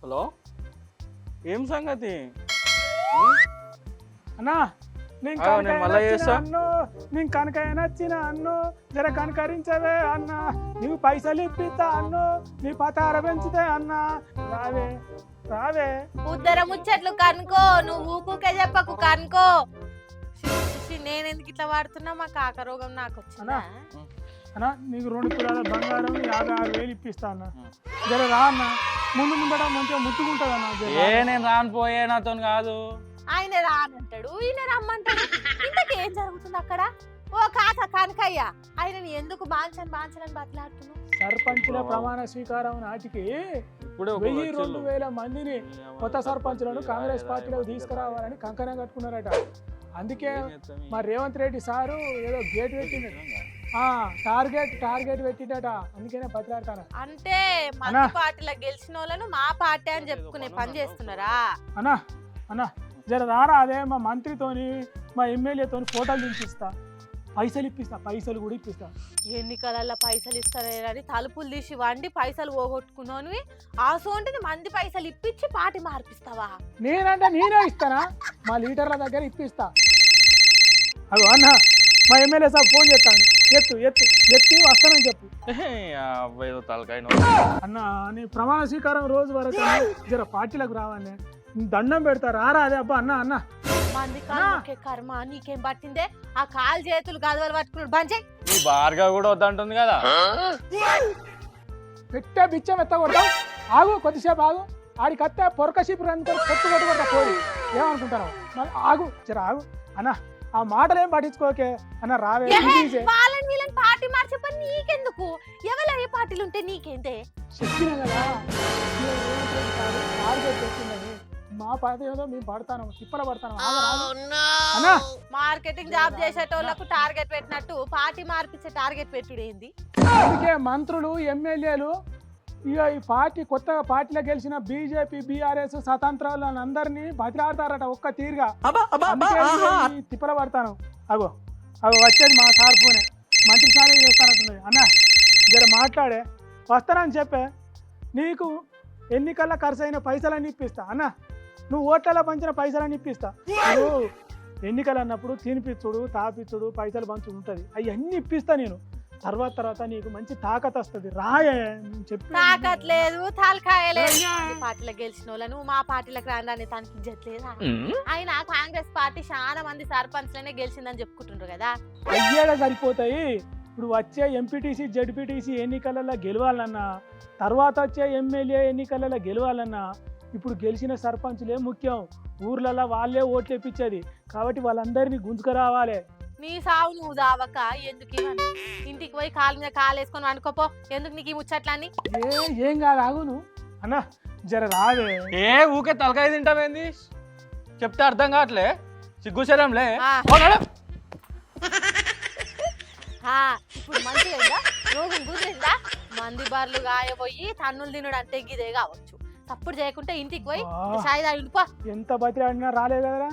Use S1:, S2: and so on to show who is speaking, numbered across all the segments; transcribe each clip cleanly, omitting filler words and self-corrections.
S1: Hello, ఏం సంగతి?
S2: అన్నా నేను
S1: ఆ, నేను మళ్ళా చేస్తా.
S2: అన్ను నేను కనకాయ నచ్చిన అన్ను జర కనకరించవే అన్న నీవు పైసలు ఇప్పిస్తా అన్ను నీ పతార పెంచుతే అన్న రావే రావే.
S3: ఉద్దర ముచ్చట్లు కనుకో, నువ్వు ఊకుకే చెప్పకు కనుకో. నేను ఎందుకు ఇట్లా వాడుతున్నా? మా కాక రోగం నాకు వచ్చిందా?
S2: అన్న నీకు 2 తులాల బంగారం 56,000 ఇప్పిస్తా అన్న. జర రా అన్న, ముందు ముందట మంచిగా ముట్టుకుంటుంది అన్న. జర రా.
S1: నేను రాను పోయే నాతో కాదు.
S3: ఆయన రానంటాడు, ఈయన రమ్మంటాడు. ఇంతకేం జరుగుతుంది అక్కడ? ఓ కాక కనకయ్య, ఆయనని ఎందుకు బాంచని బతిలాడుతున్నావు?
S2: సర్పంచుల ప్రమాణ స్వీకారం నాటికి
S1: ఇప్పుడే
S2: 1000-2000 మందిని కొత్త సర్పంచులను కాంగ్రెస్ పార్టీలోకి తీసుకురావాలని కంకణం కట్టుకున్నారట. అందుకే మా రేవంత్ రెడ్డి సారు ఏదో గేట్ పెట్టిండట, టార్గెట్ పెట్టిండట. అందుకనే బతిలాడతాను.
S3: అంటే మన పార్టీలో గెలిచిన వాళ్ళను మా పార్టీ అని చెప్పుకునే పని చేస్తున్నారా?
S2: అన్నా అన్నా జర రారా, అదే మా మంత్రితోని మా ఎమ్మెల్యేతోని ఫోటోలు దింపిస్తా, పైసలు ఇప్పిస్తా, పైసలు కూడా ఇప్పిస్తా.
S3: ఎన్నికలలో పైసలు ఇస్తారని తలుపులు తీసి వండి పైసలు పోగొట్టుకున్నాను. ఆసోంటిది మంది పైసలు ఇప్పించి పార్టీ మార్పిస్తావా?
S2: నేనంటే నేనే ఇస్తానా? మా లీడర్ల దగ్గర ఇప్పిస్తా. అగో అన్న, మా ఎమ్మెల్యే సార్ ఫోన్ చేస్తాను, ఎత్తి వస్తానని చెప్పు.
S1: అబ్బాయి తలకాయ
S2: అన్న నీ ప్రమాణ స్వీకారం రోజు వరకు జర పార్టీలకు రావాలి, దండం పెడతా రారా. అదే అబ్బా అన్న అన్న
S3: మంది కాళ్ళకే కర్మ, నీకేం పట్టిందే? ఆ కాలు చేతులు గదవలు పట్టుకున్నాడు బంజే.
S1: నీ బార్గా కూడా వద్దంటుంది కదా.
S2: పెట్టే బిచ్చం ఎత్తగొడతావు. ఆగు, కొద్దిసేపు ఆగు. ఆడికి అత్తే పొరక షిప్ రంతా కొట్టుకొట్టుకుంటా పోయి ఏమనుకుంటారు? ఆగు, జర ఆగు అన్న. ఆ మాటలు ఏం పట్టించుకోకే అన్న. రావే
S3: వాళ్ళని వీళ్ళని పార్టీ మార్చేపని నీకెందుకు? ఎవరు ఏ పార్టీలు ఉంటే నీకేంటే?
S2: చెప్పినా కదా టార్గెట్ పెట్టిందని. మా పార్టీ ఏదో మేము పడతాను, తిప్పల పడతాను అన్నా.
S3: మార్కెటింగ్ జాబ్ చేసేటోళ్లకు టార్గెట్ పెట్టినట్టు పార్టీ మార్పించే టార్గెట్ పెట్టుడు ఏంది?
S2: అందుకే మంత్రులు ఎమ్మెల్యేలు ఇక ఈ పార్టీ కొత్తగా పార్టీలో గెలిచిన బీజేపీ బీఆర్ఎస్ స్వతంత్రాలను అందరినీ బతిలాడతారట ఒక్క తీరుగా. తిప్పల పడతాను. అగో వచ్చేది మా సార్ ఫోనే, మంత్రి సారే చేస్తానంటున్నది. అన్న జర మాట్లాడే వస్తానని చెప్పే. నీకు ఎన్నికల్లో ఖర్చు అయిన పైసలన్నీ ఇప్పిస్తా అన్న. నువ్వు ఓట్లలో పంచిన పైసలన్నీ ఇప్పిస్తా. నువ్వు ఎన్నికలు అన్నప్పుడు తినిపించుడు తాపిచ్చుడు పైసలు పంచుడు ఉంటుంది, అవన్నీ ఇప్పిస్తా నేను. తర్వాత నీకు మంచి తాకత్ వస్తుంది. రాయే చెప్పి.
S3: తాకత్ లేదు, తలకాయ లేదు. పార్టీలో గెలిచిన వాళ్ళను మా పార్టీలకు రాని తనకి ఇజ్జత్ లేదా? ఆయన కాంగ్రెస్ పార్టీ చాలా మంది సర్పంచ్లనే గెలిచిందని చెప్పుకుంటుండ్రు కదా.
S2: అయ్యేగా సరిపోతాయి. ఇప్పుడు వచ్చే ఎంపీటీసీ జడ్పీటీసీ ఎన్నికలలో గెలవాలన్నా, తర్వాత వచ్చే ఎమ్మెల్యే ఎన్నికలలో గెలవాలన్నా ఇప్పుడు గెలిచిన సర్పంచులే ముఖ్యం. ఊర్లలో వాళ్ళే ఓట్లు ఇప్పించేది కాబట్టి వాళ్ళందరినీ గుంజుకురావాలి.
S3: నీ సావు నువ్వు దావక ఎందుకు? ఇంటికి పోయి కాలు మీద కాలు వేసుకొని అనుకోపో. ఎందుకు నీకు ఈ ముచ్చట్లన్నీ?
S2: ఏం కాదు, ఆగును అన్న జర రావే.
S1: ఊకే తలకాయ తింటావేంది? చెప్తే అర్థం కావట్లే, సిగ్గుశరంలే.
S3: ఇప్పుడు మంచిగా రోజు కుదిరిందా? మంది బార్లు గాయపోయి తన్నులు తినడు అంటే గిదే కావచ్చు. తప్పుడు చేయకుంటే ఇంటికి పోయి సాయి తాగిపో.
S2: ఎంత బతిలాడినా రాలేదు కదరా.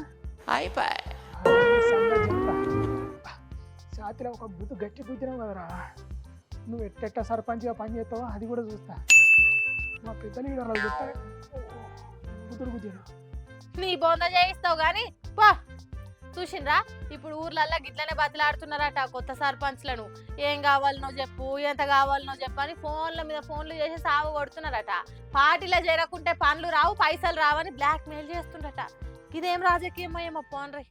S2: ఛాతిలో ఒక బుద్ధు గట్టి కూర్చున్నావు కదరా. నువ్వు ఎట్టెట్ట సర్పంచ్గా పని చేస్తావో అది కూడా చూస్తా. మా పెద్ద లీడర్లు చెప్తా బుద్ధుడు కూర్చుని
S3: నీ బొంద చేయిస్తావు గాని పో. చూసిండ్రా ఇప్పుడు ఊర్లల్లో గిట్లనే బతిలాడుతున్నారట కొత్త సర్పంచ్లను. ఏం కావాలనో చెప్పు, ఎంత కావాలనో చెప్పు అని ఫోన్ల మీద ఫోన్లు చేసి సాగు కొడుతున్నారట. పార్టీలో చేరకుంటే పనులు రావు, పైసలు రావని బ్లాక్ మెయిల్ చేస్తుండట. ఇదేం రాజకీయమో ఏమో పోన్రీ.